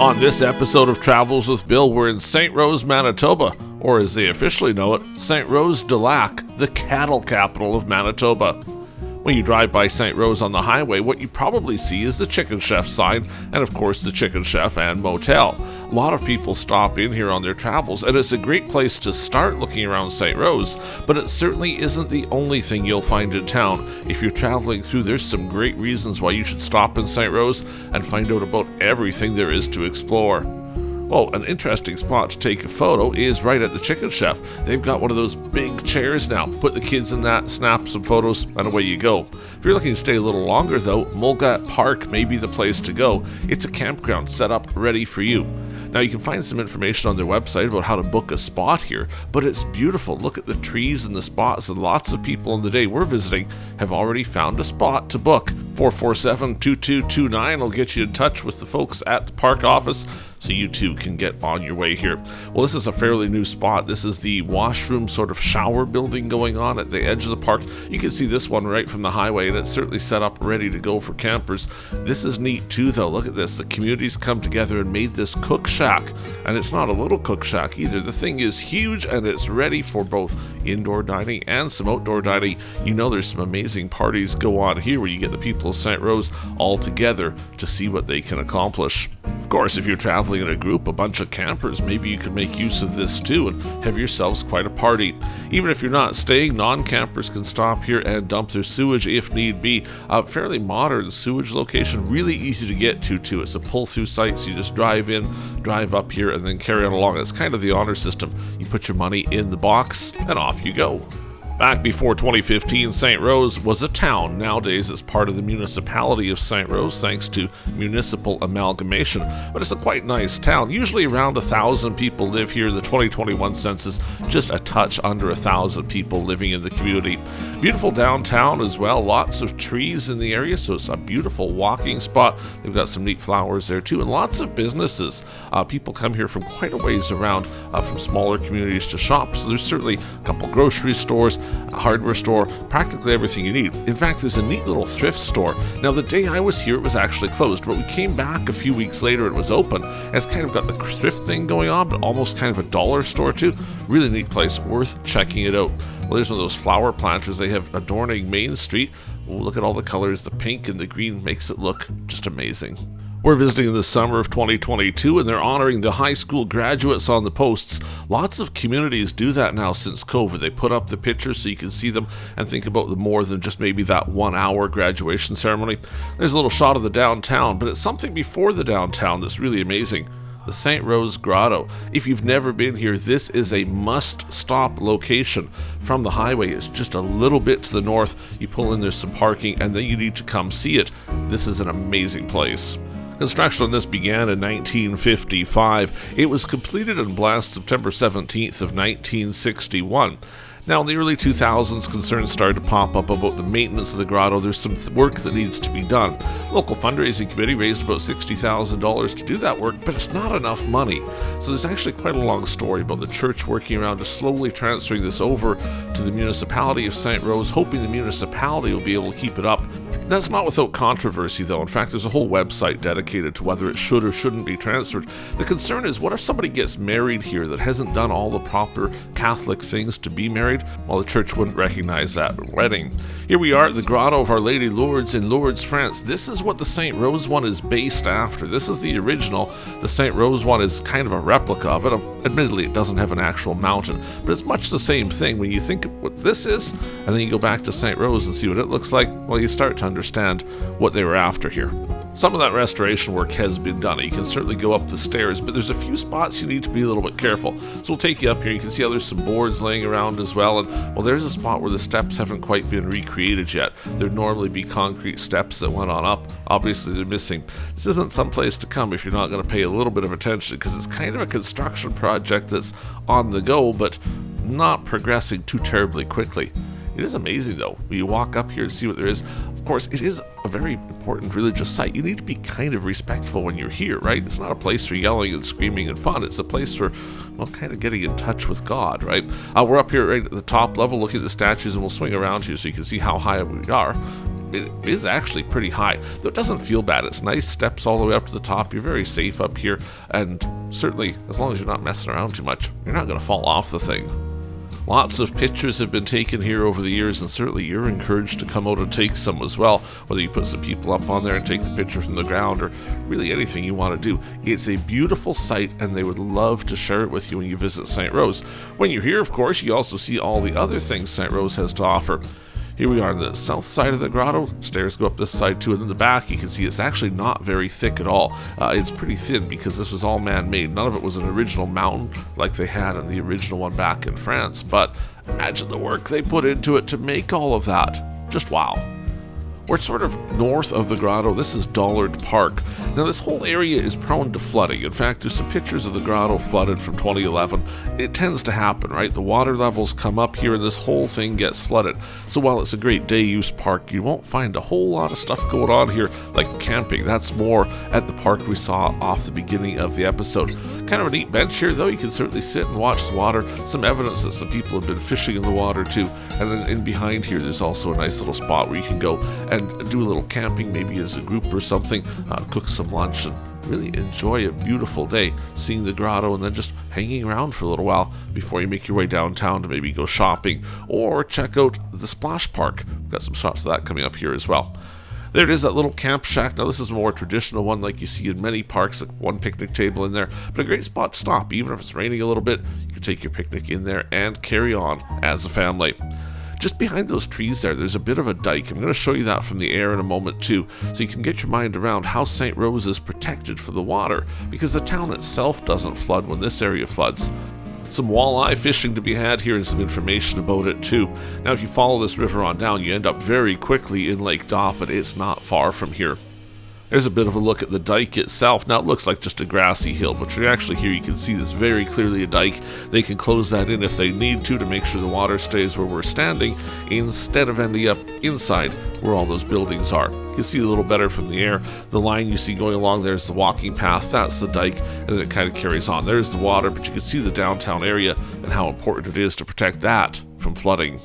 On this episode of Travels with Bill, we're in Ste Rose, Manitoba, or as they officially know it, Ste Rose de Lac, the cattle capital of Manitoba. When you drive by Ste Rose on the highway, what you probably see is the Chicken Chef sign, and of course the Chicken Chef and Motel. A lot of people stop in here on their travels, and it's a great place to start looking around Ste Rose, but it certainly isn't the only thing you'll find in town. If you're traveling through, there's some great reasons why you should stop in Ste Rose and find out about everything there is to explore. Oh, an interesting spot to take a photo is right at the Chicken Chef. They've got one of those big chairs now. Put the kids in that, snap some photos, and away you go. If you're looking to stay a little longer though, Mulgat Park may be the place to go. It's a campground set up ready for you. Now you can find some information on their website about how to book a spot here, but it's beautiful. Look at the trees and the spots, and lots of people on the day we're visiting have already found a spot to book. 447-2229 will get you in touch with the folks at the park office, so you too can get on your way here. Well, this is a fairly new spot. This is the washroom sort of shower building going on at the edge of the park. You can see this one right from the highway, and it's certainly set up ready to go for campers. This is neat too though. Look at this. The community's come together and made this cook shack, and it's not a little cook shack either. The thing is huge, and it's ready for both indoor dining and some outdoor dining. You know, there's some amazing parties go on here where you get the people of Ste Rose all together to see what they can accomplish. Of course, if you're traveling in a group, a bunch of campers, maybe you can make use of this too and have yourselves quite a party. Even if you're not staying, non-campers can stop here and dump their sewage if need be. A fairly modern sewage location, really easy to get to too. It's a pull-through site, so you just drive in, drive up here, and then carry on along. It's kind of the honor system. You put your money in the box and off you go. Back before 2015, Ste Rose was a town. Nowadays, it's part of the municipality of Ste Rose thanks to municipal amalgamation. But it's a quite nice town. Usually around 1,000 people live here. The 2021 census, just a touch under 1,000 people living in the community. Beautiful downtown as well. Lots of trees in the area, so it's a beautiful walking spot. They've got some neat flowers there too, and lots of businesses. People come here from quite a ways around, from smaller communities to shop. So there's certainly a couple grocery stores, a hardware store, practically everything you need. In fact, there's a neat little thrift store. Now, the day I was here, it was actually closed, but we came back a few weeks later, it was open. It's kind of got the thrift thing going on, but almost kind of a dollar store too. Really neat place, worth checking it out. Well, there's one of those flower planters they have adorning Main Street. Well, look at all the colors. The pink and the green makes it look just amazing. We're visiting in the summer of 2022, and they're honoring the high school graduates on the posts. Lots of communities do that now since COVID. They put up the pictures so you can see them and think about them more than just maybe that 1 hour graduation ceremony. There's a little shot of the downtown, but it's something before the downtown that's really amazing. The Ste Rose Grotto. If you've never been here, this is a must-stop location. From the highway, it's just a little bit to the north. You pull in, there's some parking, and then you need to come see it. This is an amazing place. Construction on this began in 1955. It was completed and blessed September 17th of 1961. Now, in the early 2000s, concerns started to pop up about the maintenance of the grotto. There's some work that needs to be done. Local fundraising committee raised about $60,000 to do that work, but it's not enough money. So there's actually quite a long story about the church working around to slowly transferring this over to the municipality of Ste Rose, hoping the municipality will be able to keep it up. That's not without controversy, though. In fact, there's a whole website dedicated to whether it should or shouldn't be transferred. The concern is, what if somebody gets married here that hasn't done all the proper Catholic things to be married? Well, the church wouldn't recognize that wedding. Here we are at the Grotto of Our Lady Lourdes in Lourdes, France. This is what the Ste Rose one is based after. This is the original. The Ste Rose one is kind of a replica of it. Admittedly, it doesn't have an actual mountain, but it's much the same thing. When you think of what this is, and then you go back to Ste Rose and see what it looks like, well, you start to understand what they were after here. Some of that restoration work has been done. You can certainly go up the stairs, but there's a few spots you need to be a little bit careful. So we'll take you up here. You can see how there's some boards laying around as well. And well, there's a spot where the steps haven't quite been recreated yet. There'd normally be concrete steps that went on up. Obviously, they're missing. This isn't some place to come if you're not going to pay a little bit of attention, because it's kind of a construction project that's on the go, but not progressing too terribly quickly. It is amazing, though, when you walk up here and see what there is. Of course, it is a very important religious site. You need to be kind of respectful when you're here, right? It's not a place for yelling and screaming and fun. It's a place for, well, kind of getting in touch with God, right? We're up here right at the top level looking at the statues, and we'll swing around here so you can see how high we are. it is actually pretty high, though it doesn't feel bad. It's nice steps all the way up to the top. You're very safe up here, and certainly, as long as you're not messing around too much, you're not going to fall off the thing. Lots of pictures have been taken here over the years, and certainly you're encouraged to come out and take some as well, whether you put some people up on there and take the picture from the ground, or really anything you want to do. It's a beautiful sight, and they would love to share it with you when you visit Ste Rose. When you're here, of course, you also see all the other things Ste Rose has to offer. Here we are on the south side of the grotto. Stairs go up this side too, and in the back you can see it's actually not very thick at all. It's pretty thin because this was all man-made. None of it was an original mountain like they had in the original one back in France, but imagine the work they put into it to make all of that. Just wow. We're sort of north of the grotto. This is Dollard Park. Now, this whole area is prone to flooding. In fact, there's some pictures of the grotto flooded from 2011. It tends to happen, right? The water levels come up here and this whole thing gets flooded. So while it's a great day use park, you won't find a whole lot of stuff going on here like camping. That's more at the park we saw off the beginning of the episode. Kind of a neat bench here, though. You can certainly sit and watch the water. Some evidence that some people have been fishing in the water too. And then in behind here, there's also a nice little spot where you can go and do a little camping, maybe as a group or something, cook some lunch and really enjoy a beautiful day seeing the grotto, and then just hanging around for a little while before you make your way downtown to maybe go shopping or check out the splash park. We've got some shots of that coming up here as well. There it is, that little camp shack. Now, this is a more traditional one like you see in many parks, like one picnic table in there, but a great spot to stop. Even if it's raining a little bit, you can take your picnic in there and carry on as a family. Just behind those trees there's a bit of a dike. I'm going to show you that from the air in a moment too, so you can get your mind around how Ste Rose is protected from the water, because the town itself doesn't flood when this area floods. Some walleye fishing to be had here and some information about it too. Now, if you follow this river on down, you end up very quickly in Lake Dauphin. It's not far from here. There's a bit of a look at the dike itself. Now, it looks like just a grassy hill, but you're actually here, you can see this very clearly a dike. They can close that in if they need to make sure the water stays where we're standing, instead of ending up inside where all those buildings are. You can see a little better from the air. The line you see going along there is the walking path. That's the dike, and then it kind of carries on. There's the water, but you can see the downtown area and how important it is to protect that from flooding.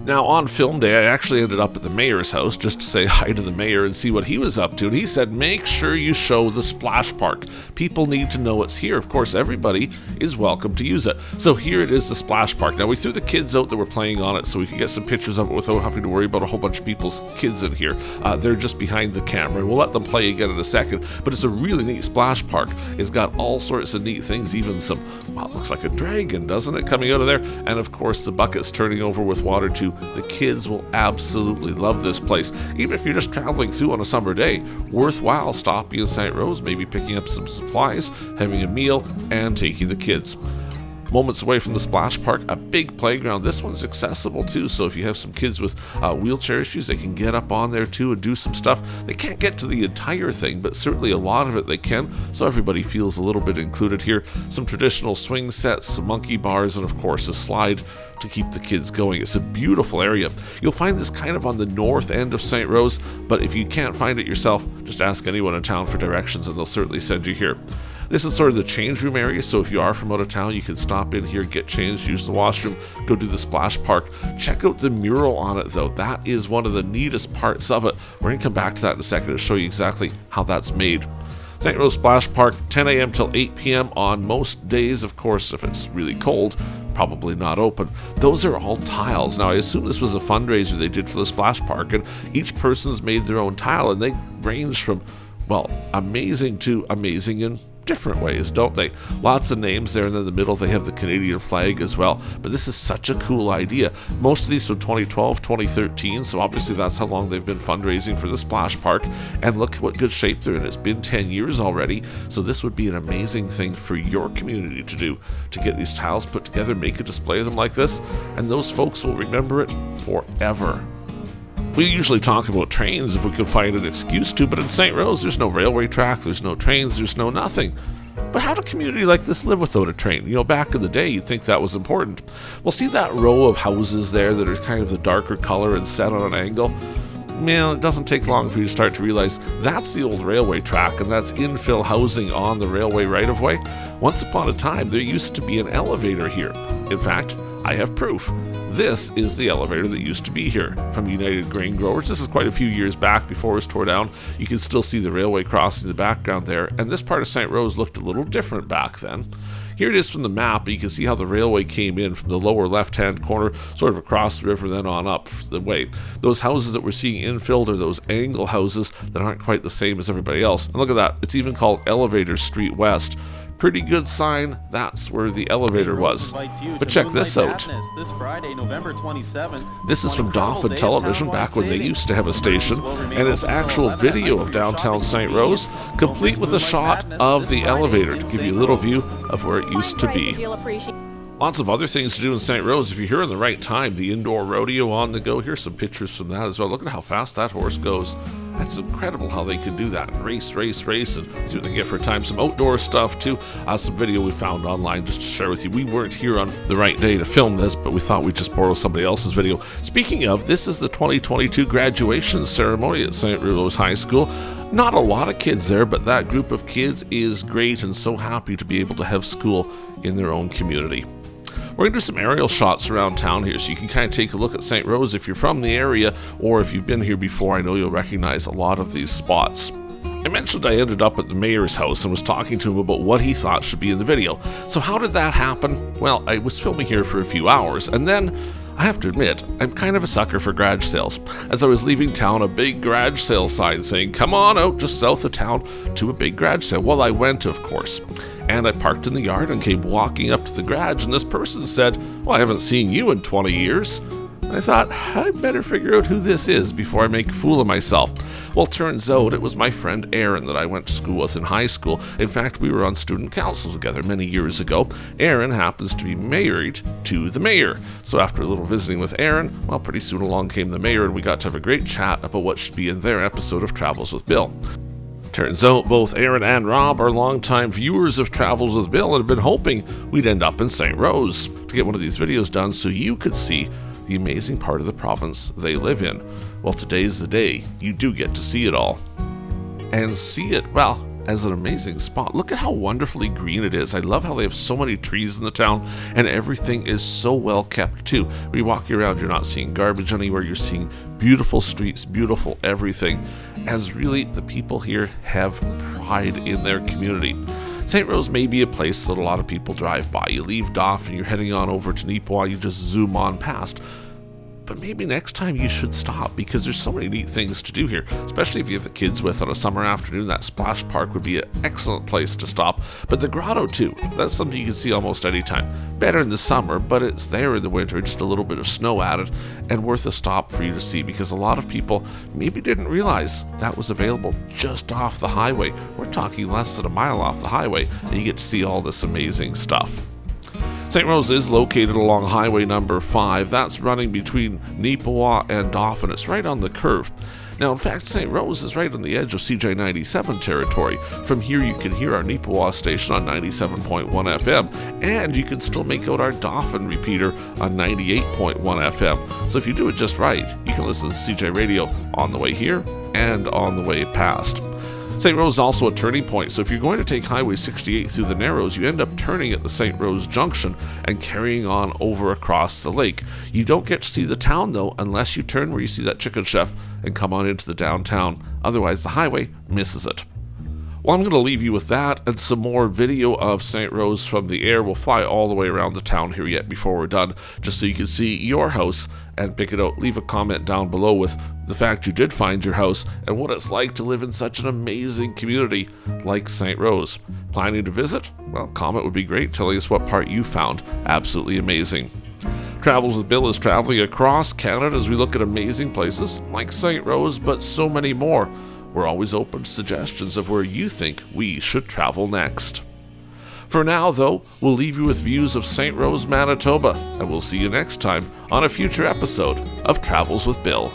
Now, on film day, I actually ended up at the mayor's house just to say hi to the mayor and see what he was up to. And he said, make sure you show the splash park. People need to know it's here. Of course, everybody is welcome to use it. So here it is, the splash park. Now, we threw the kids out that were playing on it so we could get some pictures of it without having to worry about a whole bunch of people's kids in here. They're just behind the camera, and we'll let them play again in a second. But it's a really neat splash park. It's got all sorts of neat things, even some, well, it looks like a dragon, doesn't it, coming out of there? And of course, the buckets turning over with water too. The kids will absolutely love this place. Even if you're just traveling through on a summer day, worthwhile stopping in Ste Rose, maybe picking up some supplies, having a meal, and taking the kids. Moments away from the splash park, a big playground. This one's accessible too, so if you have some kids with wheelchair issues, they can get up on there too and do some stuff. They can't get to the entire thing, but certainly a lot of it they can, so everybody feels a little bit included here. Some traditional swing sets, some monkey bars, and of course a slide to keep the kids going. It's a beautiful area. You'll find this kind of on the north end of Ste Rose, but if you can't find it yourself, just ask anyone in town for directions and they'll certainly send you here. This is sort of the change room area, so if you are from out of town, you can stop in here, get changed, use the washroom, go to the splash park. Check out the mural on it, though. That is one of the neatest parts of it. We're going to come back to that in a second to show you exactly how that's made. Ste Rose Splash Park, 10 a.m. till 8 p.m. on most days. Of course, if it's really cold, probably not open. Those are all tiles. Now, I assume this was a fundraiser they did for the splash park, and each person's made their own tile, and they range from, well, amazing to amazing in different ways, don't they? Lots of names there, and in the middle they have the Canadian flag as well. But this is such a cool idea. Most of these from 2012, 2013, so obviously that's how long they've been fundraising for the splash park. And look what good shape they're in. It's been 10 years already, so this would be an amazing thing for your community to do, to get these tiles put together, make a display of them like this, and those folks will remember it forever. We usually talk about trains if we can find an excuse to, but in Ste Rose, there's no railway track, there's no trains, there's no nothing. But how do a community like this live without a train? You know, back in the day, you'd think that was important. Well, see that row of houses there that are kind of the darker color and set on an angle? Well, it doesn't take long for you to start to realize that's the old railway track, and that's infill housing on the railway right-of-way. Once upon a time, there used to be an elevator here. In fact, I have proof. This is the elevator that used to be here from United Grain Growers. This is quite a few years back before it was tore down. You can still see the railway crossing in the background there, and this part of Ste Rose looked a little different back then. Here it is from the map. You can see how the railway came in from the lower left-hand corner, sort of across the river, then on up the way. Those houses that we're seeing infilled are those angle houses that aren't quite the same as everybody else. And look at that. It's even called Elevator Street West. Pretty good sign that's where the elevator was. But check this out. This Friday, November 27th. This is from Dauphin Television back when they used to have a station, and it's actual video of downtown Ste Rose, complete with a shot of the elevator to give you a little view of where it used to be. Lots of other things to do in Ste Rose if you're here in the right time. The indoor rodeo on the go. Here's some pictures from that as well. Look at how fast that horse goes. That's incredible how they can do that. Race, and see what they get for a time. Some outdoor stuff too. Some video we found online just to share with you. We weren't here on the right day to film this, but we thought we'd just borrow somebody else's video. Speaking of, this is the 2022 graduation ceremony at Ste Rose High School. Not a lot of kids there, but that group of kids is great and so happy to be able to have school in their own community. We're going to do some aerial shots around town here so you can kind of take a look at Ste Rose if you're from the area, or if you've been here before. I know you'll recognize a lot of these spots. I mentioned I ended up at the mayor's house and was talking to him about what he thought should be in the video. So how did that happen? Well, I was filming here for a few hours, and then I have to admit, I'm kind of a sucker for garage sales. As I was leaving town, a big garage sale sign saying, "Come on out just south of town to a big garage sale." Well, I went, of course. And I parked in the yard and came walking up to the garage, and this person said, "Well, I haven't seen you in 20 years. I thought, I better figure out who this is before I make a fool of myself. Well, turns out it was my friend Aaron that I went to school with in high school. In fact, we were on student council together many years ago. Aaron happens to be married to the mayor. So after a little visiting with Aaron, well, pretty soon along came the mayor, and we got to have a great chat about what should be in their episode of Travels with Bill. Turns out both Aaron and Rob are longtime viewers of Travels with Bill and have been hoping we'd end up in Ste Rose to get one of these videos done so you could see the amazing part of the province they live in. Well, today's the day you do get to see it all. And see it, well, as an amazing spot. Look at how wonderfully green it is. I love how they have so many trees in the town, and everything is so well kept too. When you walk around, you're not seeing garbage anywhere. You're seeing beautiful streets, beautiful everything, as really the people here have pride in their community. Ste Rose may be a place that a lot of people drive by. You leave Dauphin, you're heading on over to Neepawa, you just zoom on past. But maybe next time you should stop, because there's so many neat things to do here, especially if you have the kids with on a summer afternoon. That splash park would be an excellent place to stop. But the grotto too, that's something you can see almost any time. Better in the summer, but it's there in the winter, just a little bit of snow added, and worth a stop for you to see, because a lot of people maybe didn't realize that was available just off the highway. We're talking less than a mile off the highway, and you get to see all this amazing stuff. Ste Rose is located along Highway number 5. That's running between Neepawa and Dauphin. It's right on the curve. Now, in fact, Ste Rose is right on the edge of CJ97 territory. From here, you can hear our Neepawa station on 97.1 FM, and you can still make out our Dauphin repeater on 98.1 FM. So if you do it just right, you can listen to CJ Radio on the way here and on the way past. Ste Rose is also a turning point, so if you're going to take Highway 68 through the Narrows, you end up turning at the Ste Rose Junction and carrying on over across the lake. You don't get to see the town, though, unless you turn where you see that chicken chef and come on into the downtown. Otherwise, the highway misses it. Well, I'm going to leave you with that and some more video of Ste Rose from the air. We'll fly all the way around the town here yet before we're done, just so you can see your house and pick it out. Leave a comment down below with the fact you did find your house and what it's like to live in such an amazing community like Ste Rose. Planning to visit? Well, comment would be great, telling us what part you found absolutely amazing. Travels with Bill is traveling across Canada as we look at amazing places like Ste Rose, but so many more. We're always open to suggestions of where you think we should travel next. For now, though, we'll leave you with views of Ste Rose, Manitoba, and we'll see you next time on a future episode of Travels with Bill.